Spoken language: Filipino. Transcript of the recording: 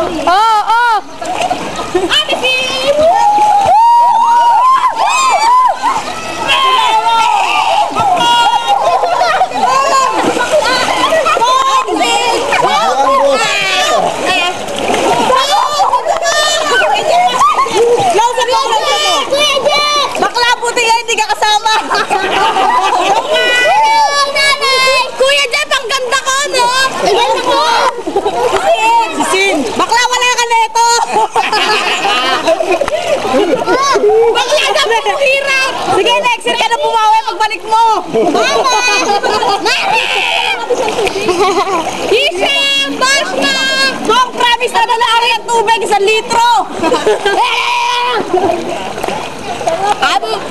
Oo! Ate Sim! Bakla puti nga, hindi ka kasama. Kuya Jeff, ang ganda ko, no? Ganda ko! Sisin! Bakla, wala ka neto! Bakla na po, hirap! Sige, next year ka na bumawi pagbalik mo. Mama! Mama! Isang! Bash na! Kung promise na nalaari ang tubig, 1 litro. Abong!